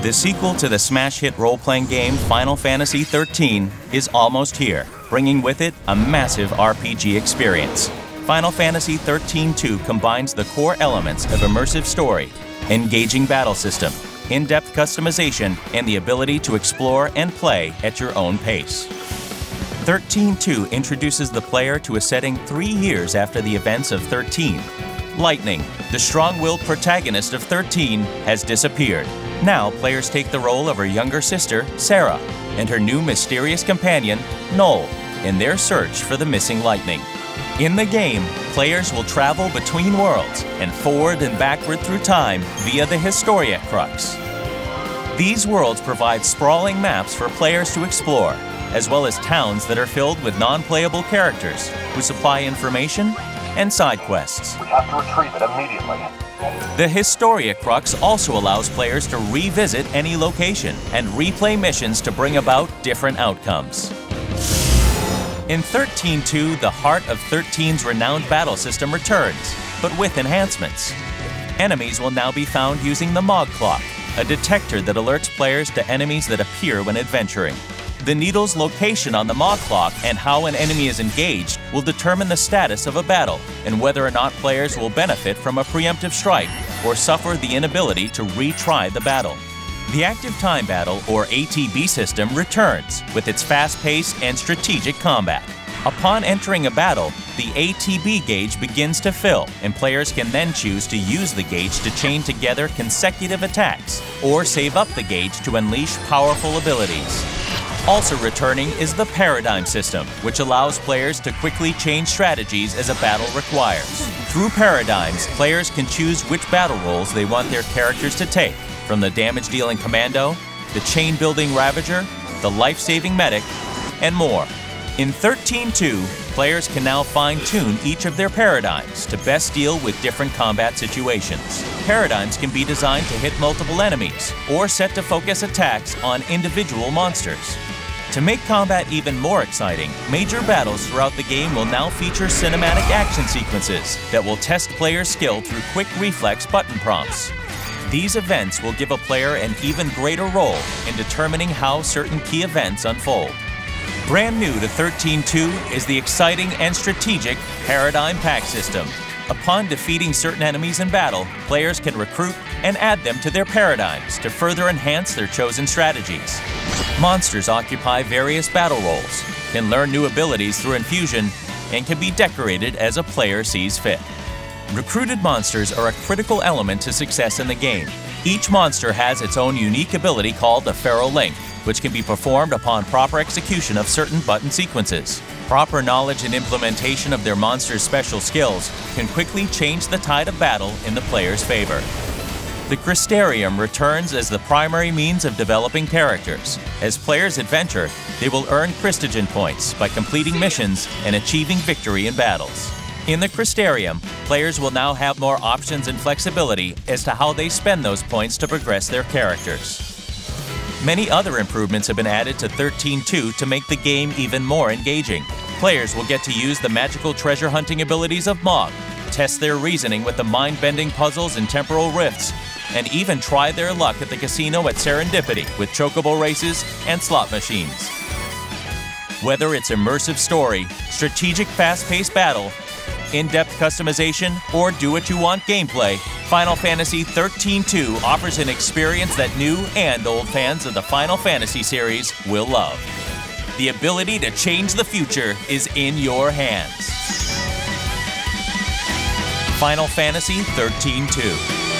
The sequel to the smash hit role-playing game Final Fantasy XIII is almost here, bringing with it a massive RPG experience. Final Fantasy XIII-2 combines the core elements of immersive story, engaging battle system, in-depth customization, and the ability to explore and play at your own pace. XIII-2 introduces the player to a setting 3 years after the events of 13. Lightning, the strong-willed protagonist of 13, has disappeared. Now, players take the role of her younger sister, Sarah, and her new mysterious companion, Noel, in their search for the missing Lightning. In the game, players will travel between worlds and forward and backward through time via the Historia Crux. These worlds provide sprawling maps for players to explore, as well as towns that are filled with non-playable characters who supply information and side quests. We have to retrieve it immediately. The Historia Crux also allows players to revisit any location and replay missions to bring about different outcomes. In XIII-2, the heart of 13's renowned battle system returns, but with enhancements. Enemies will now be found using the Mog Clock, a detector that alerts players to enemies that appear when adventuring. The needle's location on the Mog Clock and how an enemy is engaged will determine the status of a battle and whether or not players will benefit from a preemptive strike or suffer the inability to retry the battle. The Active Time Battle, or ATB system, returns with its fast-paced and strategic combat. Upon entering a battle, the ATB gauge begins to fill, and players can then choose to use the gauge to chain together consecutive attacks or save up the gauge to unleash powerful abilities. Also returning is the Paradigm system, which allows players to quickly change strategies as a battle requires. Through Paradigms, players can choose which battle roles they want their characters to take, from the damage-dealing Commando, the chain-building Ravager, the life-saving Medic, and more. In XIII-2, players can now fine-tune each of their paradigms to best deal with different combat situations. Paradigms can be designed to hit multiple enemies, or set to focus attacks on individual monsters. To make combat even more exciting, major battles throughout the game will now feature cinematic action sequences that will test players' skill through quick reflex button prompts. These events will give a player an even greater role in determining how certain key events unfold. Brand new to XIII-2 is the exciting and strategic Paradigm Pack system. Upon defeating certain enemies in battle, players can recruit and add them to their paradigms to further enhance their chosen strategies. Monsters occupy various battle roles, can learn new abilities through infusion, and can be decorated as a player sees fit. Recruited monsters are a critical element to success in the game. Each monster has its own unique ability called the Feral Link, which can be performed upon proper execution of certain button sequences. Proper knowledge and implementation of their monster's special skills can quickly change the tide of battle in the player's favor. The Crystarium returns as the primary means of developing characters. As players adventure, they will earn Crystagen points by completing missions and achieving victory in battles. In the Crystarium, players will now have more options and flexibility as to how they spend those points to progress their characters. Many other improvements have been added to XIII-2 to make the game even more engaging. Players will get to use the magical treasure hunting abilities of Mog, test their reasoning with the mind-bending puzzles and temporal rifts, and even try their luck at the casino at Serendipity with chocobo races and slot machines. Whether it's immersive story, strategic fast-paced battle, in-depth customization, or do-what-you-want gameplay, Final Fantasy XIII-2 offers an experience that new and old fans of the Final Fantasy series will love. The ability to change the future is in your hands. Final Fantasy XIII-2.